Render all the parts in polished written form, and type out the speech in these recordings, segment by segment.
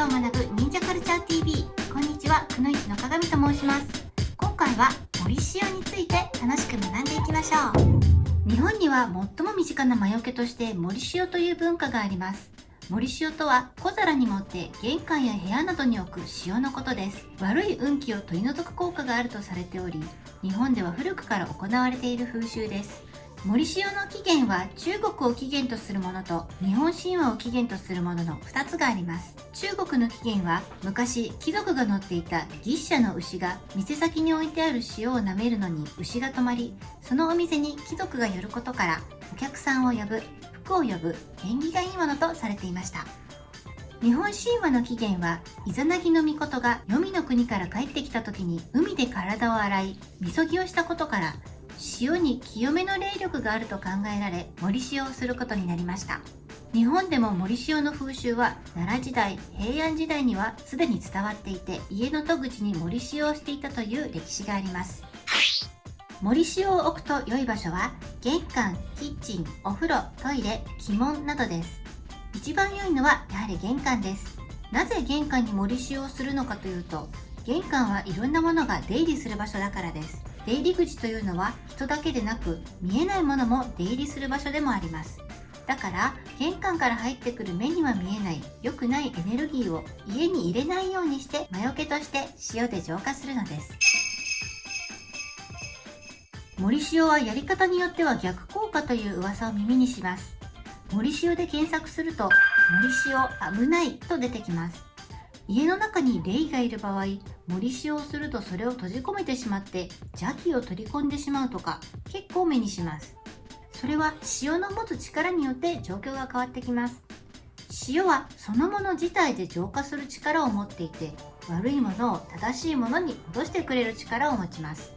チャーを学ぶ忍者カルチャー TV。 こんにちは、くのいちの鏡と申します。今回は森塩について楽しく学んでいきましょう。日本には最も身近な魔除けとして森塩という文化があります。森塩とは小皿に盛って玄関や部屋などに置く塩のことです。悪い運気を取り除く効果があるとされており、日本では古くから行われている風習です。森塩の起源は中国を起源とするものと日本神話を起源とするものの2つがあります。中国の起源は昔貴族が乗っていた牛車の牛が店先に置いてある塩を舐めるのに牛が止まり、そのお店に貴族が寄ることからお客さんを呼ぶ、福を呼ぶ、縁起がいいものとされていました。日本神話の起源はイザナギの命が黄泉の国から帰ってきた時に海で体を洗いみそぎをしたことから塩に清めの霊力があると考えられ、森塩をすることになりました。日本でも森塩の風習は奈良時代、平安時代にはすでに伝わっていて、家の戸口に森塩をしていたという歴史があります。森塩を置くと良い場所は玄関、キッチン、お風呂、トイレ、鬼門などです。一番良いのはやはり玄関です。なぜ玄関に森塩をするのかというと、玄関はいろんなものが出入りする場所だからです。出入り口というのは人だけでなく見えないものも出入りする場所でもあります。だから玄関から入ってくる目には見えない良くないエネルギーを家に入れないようにして魔除けとして塩で浄化するのです。森塩はやり方によっては逆効果という噂を耳にします。森塩で検索すると森塩危ないと出てきます。家の中に霊がいる場合、森塩をするとそれを閉じ込めてしまって邪気を取り込んでしまうとか結構目にします。それは塩の持つ力によって状況が変わってきます。塩はそのもの自体で浄化する力を持っていて、悪いものを正しいものに戻してくれる力を持ちます。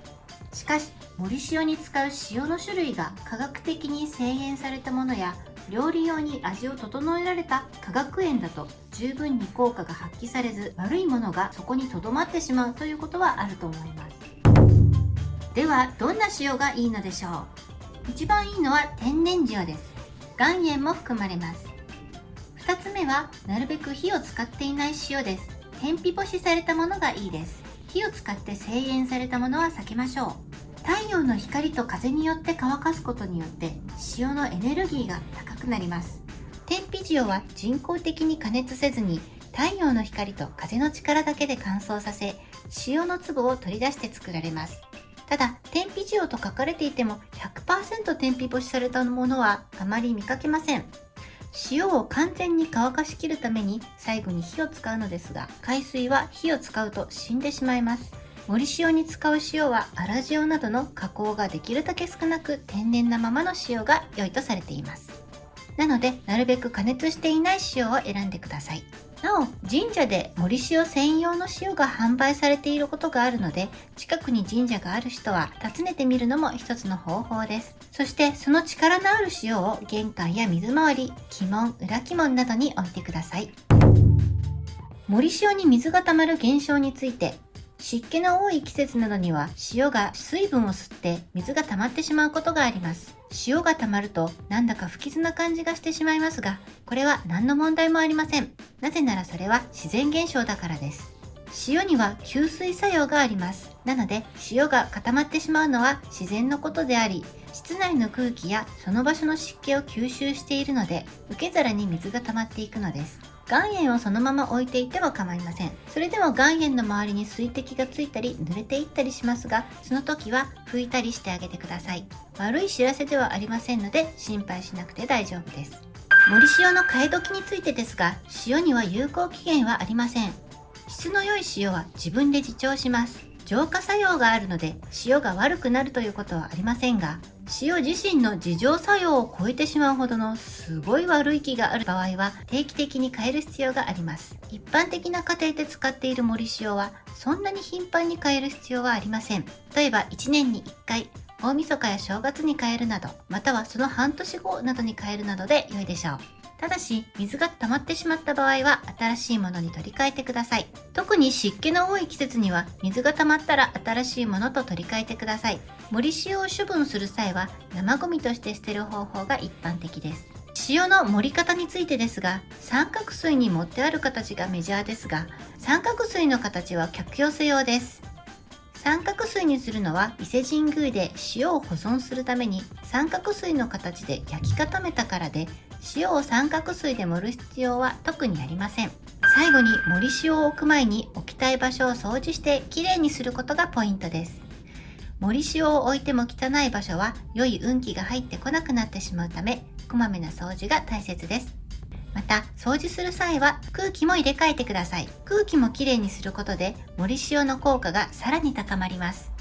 しかし森塩に使う塩の種類が科学的に精錬されたものや料理用に味を整えられた化学塩だと十分に効果が発揮されず、悪いものがそこにとどまってしまうということはあると思います。ではどんな塩がいいのでしょう。一番いいのは天然塩です。岩塩も含まれます。2つ目はなるべく火を使っていない塩です。天日干しされたものがいいです。火を使って精錬されたものは避けましょう。太陽の光と風によって乾かすことによって塩のエネルギーが高くなります。天日塩は人工的に加熱せずに太陽の光と風の力だけで乾燥させ、塩の粒を取り出して作られます。ただ天日塩と書かれていても 100% 天日干しされたものはあまり見かけません。塩を完全に乾かしきるために最後に火を使うのですが、海水は火を使うと死んでしまいます。森塩に使う塩は粗塩などの加工ができるだけ少なく天然なままの塩が良いとされています。なのでなるべく加熱していない塩を選んでください。なお神社で森塩専用の塩が販売されていることがあるので、近くに神社がある人は訪ねてみるのも一つの方法です。そしてその力のある塩を玄関や水回り、鬼門、裏鬼門などに置いてください。森塩に水が溜まる現象について、湿気の多い季節などには塩が水分を吸って水が溜まってしまうことがあります。塩が溜まるとなんだか不吉な感じがしてしまいますが、これは何の問題もありません。なぜならそれは自然現象だからです。塩には吸水作用があります。なので塩が固まってしまうのは自然のことであり、室内の空気やその場所の湿気を吸収しているので、受け皿に水が溜まっていくのです。岩塩をそのまま置いていては構いません。それでも岩塩の周りに水滴がついたり濡れていったりしますが、その時は拭いたりしてあげてください。悪い知らせではありませんので心配しなくて大丈夫です。森塩の替え時についてですが、塩には有効期限はありません。質の良い塩は自分で自重します。浄化作用があるので塩が悪くなるということはありませんが、塩自身の自浄作用を超えてしまうほどのすごい悪い気がある場合は定期的に変える必要があります。一般的な家庭で使っている森塩はそんなに頻繁に変える必要はありません。例えば1年に1回、大晦日や正月に変えるなど、またはその半年後などに変えるなどで良いでしょう。ただし水が溜まってしまった場合は新しいものに取り替えてください。特に湿気の多い季節には水が溜まったら新しいものと取り替えてください。森塩を処分する際は生ゴミとして捨てる方法が一般的です。塩の盛り方についてですが、三角錐に盛ってある形がメジャーですが、三角錐の形は客寄せ用です。三角錐にするのは伊勢神宮で塩を保存するために三角錐の形で焼き固めたからで、塩を三角錐で盛る必要は特にありません。最後に盛り塩を置く前に置きたい場所を掃除してきれいにすることがポイントです。盛り塩を置いても汚い場所は良い運気が入ってこなくなってしまうため、こまめな掃除が大切です。また、掃除する際は空気も入れ替えてください。空気もきれいにすることで盛り塩の効果がさらに高まります。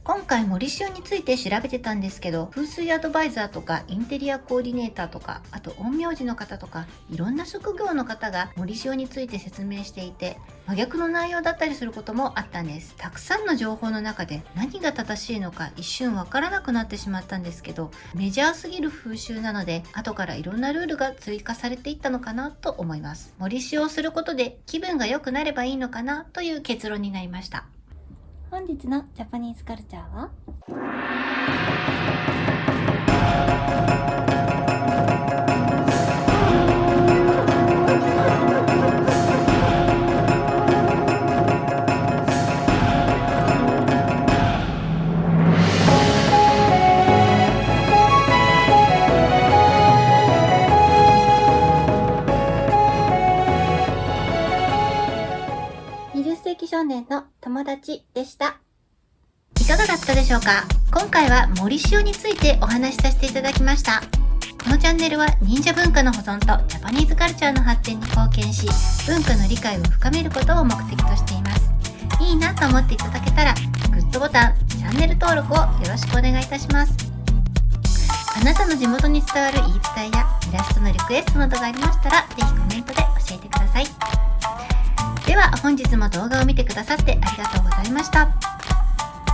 今回盛り塩について調べてたんですけど、風水アドバイザーとかインテリアコーディネーターとか、あと陰陽師の方とか、いろんな職業の方が盛り塩について説明していて、真逆の内容だったりすることもあったんです。たくさんの情報の中で何が正しいのか一瞬わからなくなってしまったんですけど、メジャーすぎる風習なので後からいろんなルールが追加されていったのかなと思います。盛り塩をすることで気分が良くなればいいのかなという結論になりました。本日のジャパニーズカルチャーは20世紀少年の友達でした。いかがだったでしょうか。今回は盛り塩についてお話しさせていただきました。このチャンネルは忍者文化の保存とジャパニーズカルチャーの発展に貢献し、文化の理解を深めることを目的としています。いいなと思っていただけたら、グッドボタン、チャンネル登録をよろしくお願いいたします。あなたの地元に伝わる言い伝えやイラストのリクエストなどがありましたら、ぜひコメントで教えてください。では本日も動画を見てくださってありがとうございました。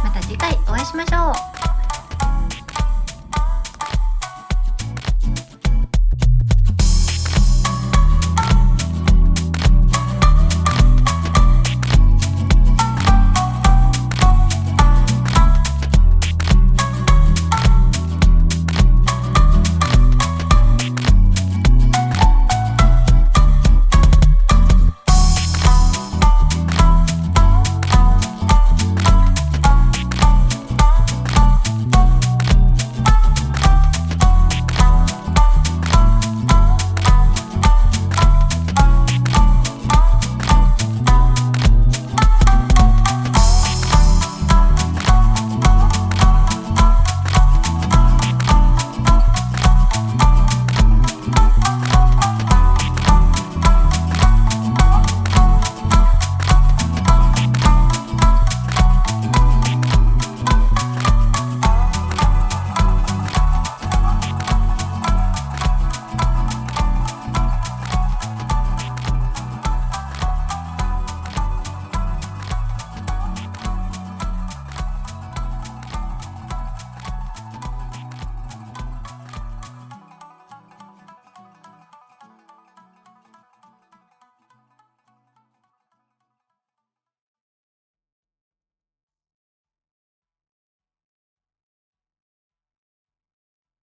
また次回お会いしましょう。